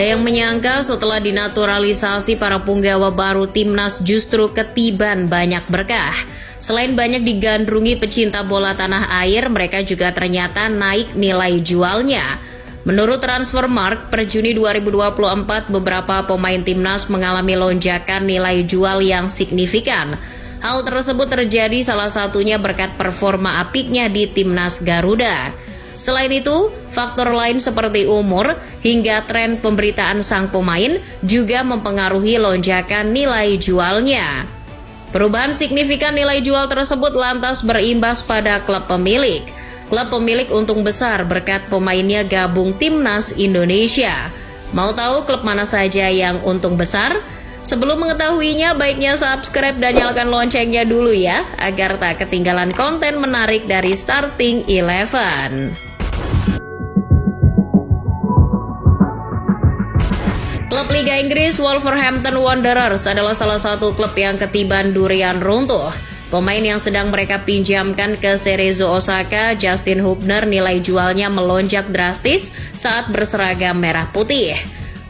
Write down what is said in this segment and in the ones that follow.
Ada yang menyangka setelah dinaturalisasi para punggawa baru timnas justru ketiban banyak berkah. Selain banyak digandrungi pecinta bola tanah air, mereka juga ternyata naik nilai jualnya. Menurut Transfermarkt, per Juni 2024 beberapa pemain timnas mengalami lonjakan nilai jual yang signifikan. Hal tersebut terjadi salah satunya berkat performa apiknya di timnas Garuda. Selain itu, faktor lain seperti umur hingga tren pemberitaan sang pemain juga mempengaruhi lonjakan nilai jualnya. Perubahan signifikan nilai jual tersebut lantas berimbas pada klub pemilik. Klub pemilik untung besar berkat pemainnya gabung timnas Indonesia. Mau tahu klub mana saja yang untung besar? Sebelum mengetahuinya, baiknya subscribe dan nyalakan loncengnya dulu ya, agar tak ketinggalan konten menarik dari Starting 11. Klub Liga Inggris Wolverhampton Wanderers adalah salah satu klub yang ketiban durian runtuh. Pemain yang sedang mereka pinjamkan ke Cerezo Osaka, Justin Hubner, nilai jualnya melonjak drastis saat berseragam merah putih.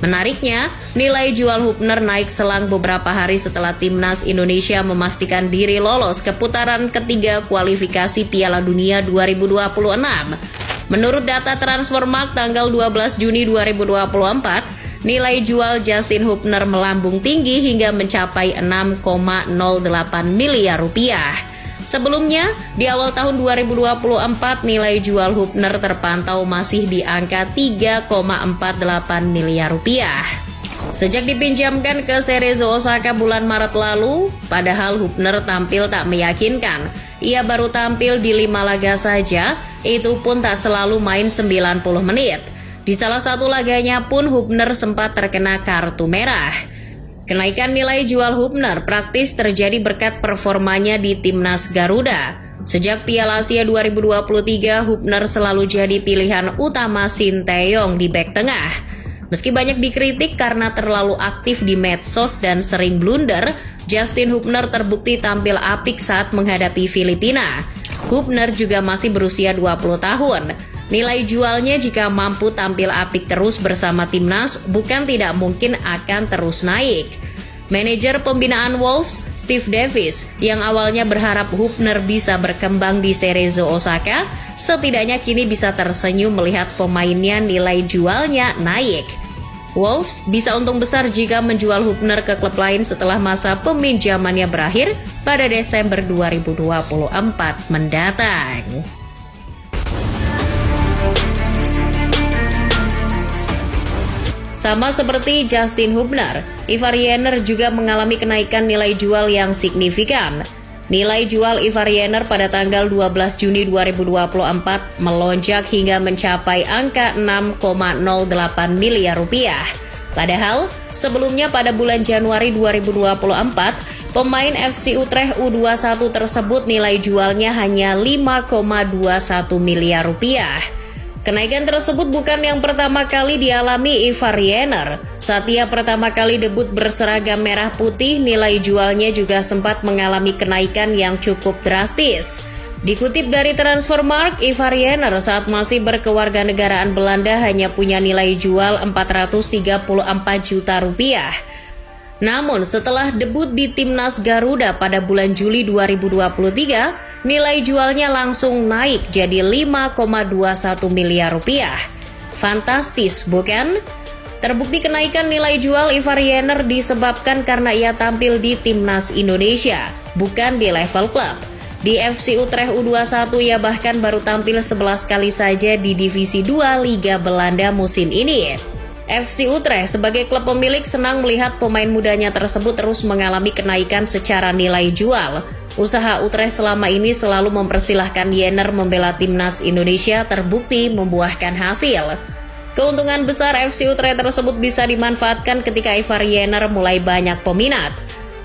Menariknya, nilai jual Hubner naik selang beberapa hari setelah timnas Indonesia memastikan diri lolos ke putaran ketiga kualifikasi Piala Dunia 2026. Menurut data Transfermarkt tanggal 12 Juni 2024, nilai jual Justin Hubner melambung tinggi hingga mencapai 6,08 miliar rupiah. Sebelumnya, di awal tahun 2024, nilai jual Hubner terpantau masih di angka 3,48 miliar rupiah. Sejak dipinjamkan ke Cerezo Osaka bulan Maret lalu, padahal Hubner tampil tak meyakinkan. Ia baru tampil di 5 laga saja, itu pun tak selalu main 90 menit. Di salah satu laganya pun Hubner sempat terkena kartu merah. Kenaikan nilai jual Hubner praktis terjadi berkat performanya di timnas Garuda. Sejak Piala Asia 2023, Hubner selalu jadi pilihan utama Sinteyong di bek tengah. Meski banyak dikritik karena terlalu aktif di medsos dan sering blunder, Justin Hubner terbukti tampil apik saat menghadapi Filipina. Hubner juga masih berusia 20 tahun. Nilai jualnya jika mampu tampil apik terus bersama timnas bukan tidak mungkin akan terus naik. Manajer pembinaan Wolves, Steve Davis, yang awalnya berharap Hubner bisa berkembang di Cerezo Osaka, setidaknya kini bisa tersenyum melihat pemainnya nilai jualnya naik. Wolves bisa untung besar jika menjual Hubner ke klub lain setelah masa peminjamannya berakhir pada Desember 2024 mendatang. Sama seperti Justin Hubner, Ivar Jenner juga mengalami kenaikan nilai jual yang signifikan. Nilai jual Ivar Jenner pada tanggal 12 Juni 2024 melonjak hingga mencapai angka 6,08 miliar rupiah. Padahal, sebelumnya pada bulan Januari 2024, pemain FC Utrecht U21 tersebut nilai jualnya hanya 5,21 miliar rupiah. Kenaikan tersebut bukan yang pertama kali dialami Ivar Jenner. Saat ia pertama kali debut berseragam merah putih, nilai jualnya juga sempat mengalami kenaikan yang cukup drastis. Dikutip dari Transfermarkt, Ivar Jenner saat masih berkewarganegaraan Belanda hanya punya nilai jual 434 juta rupiah. Namun setelah debut di timnas Garuda pada bulan Juli 2023, nilai jualnya langsung naik jadi 5,21 miliar rupiah. Fantastis, bukan? Terbukti kenaikan nilai jual Ivar Jenner disebabkan karena ia tampil di timnas Indonesia, bukan di level klub. Di FC Utrecht U21 ia bahkan baru tampil 11 kali saja di Divisi 2 Liga Belanda musim ini. FC Utrecht sebagai klub pemilik senang melihat pemain mudanya tersebut terus mengalami kenaikan secara nilai jual. Usaha Utrecht selama ini selalu mempersilahkan Jenner membela timnas Indonesia terbukti membuahkan hasil. Keuntungan besar FC Utrecht tersebut bisa dimanfaatkan ketika Ivar Jenner mulai banyak peminat.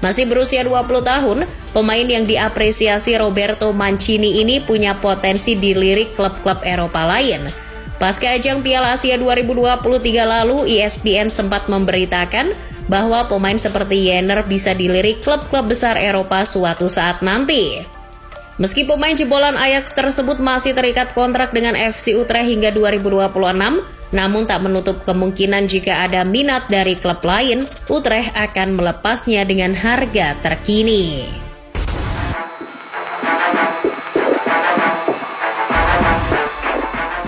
Masih berusia 20 tahun, pemain yang diapresiasi Roberto Mancini ini punya potensi dilirik klub-klub Eropa lain. Pasca ajang Piala Asia 2023 lalu, ESPN sempat memberitakan bahwa pemain seperti Jenner bisa dilirik klub-klub besar Eropa suatu saat nanti. Meski pemain jebolan Ajax tersebut masih terikat kontrak dengan FC Utrecht hingga 2026, Namun tak menutup kemungkinan jika ada minat dari klub lain, Utrecht akan melepasnya dengan harga terkini.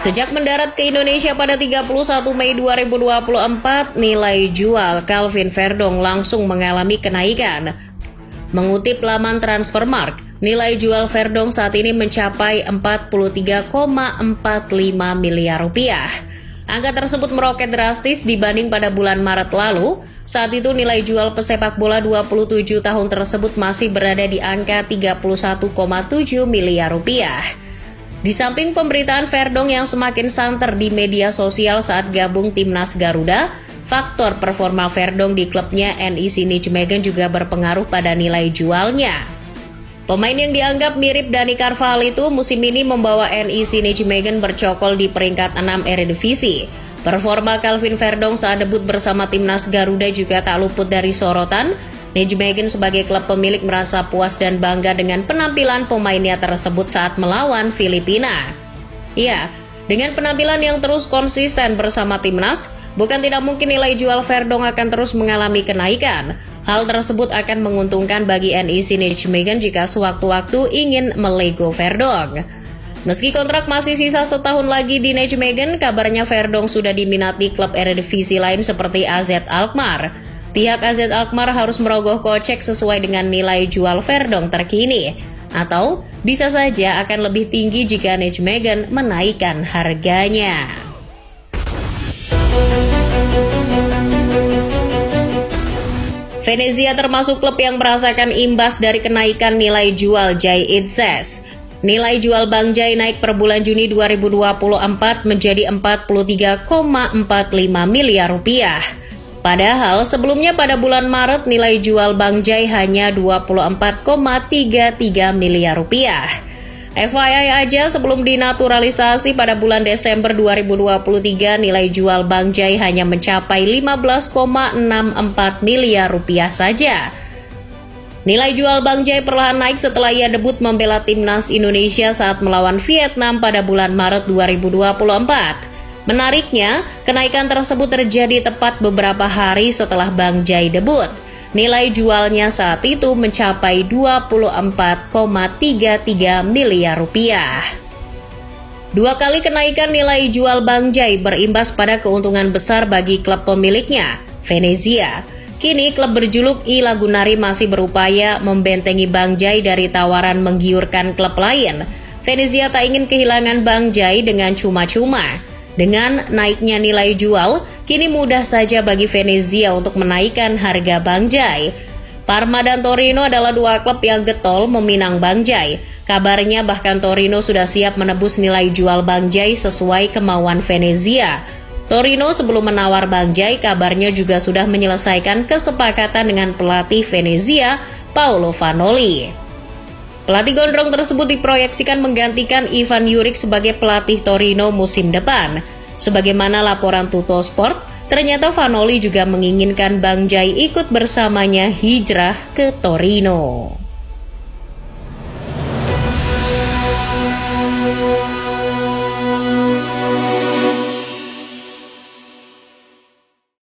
Sejak mendarat ke Indonesia pada 31 Mei 2024, nilai jual Calvin Verdong langsung mengalami kenaikan. Mengutip laman Transfermarkt, nilai jual Verdong saat ini mencapai 43,45 miliar rupiah. Angka tersebut meroket drastis dibanding pada bulan Maret lalu. Saat itu nilai jual pesepak bola 27 tahun tersebut masih berada di angka 31,7 miliar rupiah. Di samping pemberitaan Verdong yang semakin santer di media sosial saat gabung timnas Garuda, faktor performa Verdong di klubnya NEC Nijmegen juga berpengaruh pada nilai jualnya. Pemain yang dianggap mirip Dani Carvajal itu musim ini membawa NEC Nijmegen bercokol di peringkat 6 Eredivisie. Performa Calvin Verdong saat debut bersama timnas Garuda juga tak luput dari sorotan. Nijmegen sebagai klub pemilik merasa puas dan bangga dengan penampilan pemainnya tersebut saat melawan Filipina. Ya, dengan penampilan yang terus konsisten bersama timnas, bukan tidak mungkin nilai jual Verdong akan terus mengalami kenaikan. Hal tersebut akan menguntungkan bagi NEC Nijmegen jika sewaktu-waktu ingin melego Verdong. Meski kontrak masih sisa setahun lagi di Nijmegen, kabarnya Verdong sudah diminati klub Eredivisie lain seperti AZ Alkmaar. Pihak AZ Alkmaar harus merogoh kocek sesuai dengan nilai jual Verdong terkini, atau bisa saja akan lebih tinggi jika Nijmegen menaikkan harganya. Venezia termasuk klub yang merasakan imbas dari kenaikan nilai jual Jai Itzes. Nilai jual Bang Jai naik per bulan Juni 2024 menjadi 43,45 miliar rupiah. Padahal sebelumnya pada bulan Maret nilai jual Bang Jai hanya 24,33 miliar rupiah. FYI aja, sebelum dinaturalisasi pada bulan Desember 2023 nilai jual Bang Jai hanya mencapai 15,64 miliar rupiah saja. Nilai jual Bang Jai perlahan naik setelah ia debut membela timnas Indonesia saat melawan Vietnam pada bulan Maret 2024. Menariknya, kenaikan tersebut terjadi tepat beberapa hari setelah Bang Jai debut. Nilai jualnya saat itu mencapai 24,33 miliar rupiah. Dua kali kenaikan nilai jual Bang Jai berimbas pada keuntungan besar bagi klub pemiliknya, Venezia. Kini klub berjuluk I Lagunari masih berupaya membentengi Bang Jai dari tawaran menggiurkan klub lain. Venezia tak ingin kehilangan Bang Jai dengan cuma-cuma. Dengan naiknya nilai jual, kini mudah saja bagi Venezia untuk menaikkan harga Bang Jai. Parma dan Torino adalah dua klub yang getol meminang Bang Jai. Kabarnya bahkan Torino sudah siap menebus nilai jual Bang Jai sesuai kemauan Venezia. Torino sebelum menawar Bang Jai kabarnya juga sudah menyelesaikan kesepakatan dengan pelatih Venezia, Paolo Vanoli. Pelatih gondrong tersebut diproyeksikan menggantikan Ivan Juric sebagai pelatih Torino musim depan. Sebagaimana laporan Tuttosport, ternyata Vanoli juga menginginkan Bang Jai ikut bersamanya hijrah ke Torino.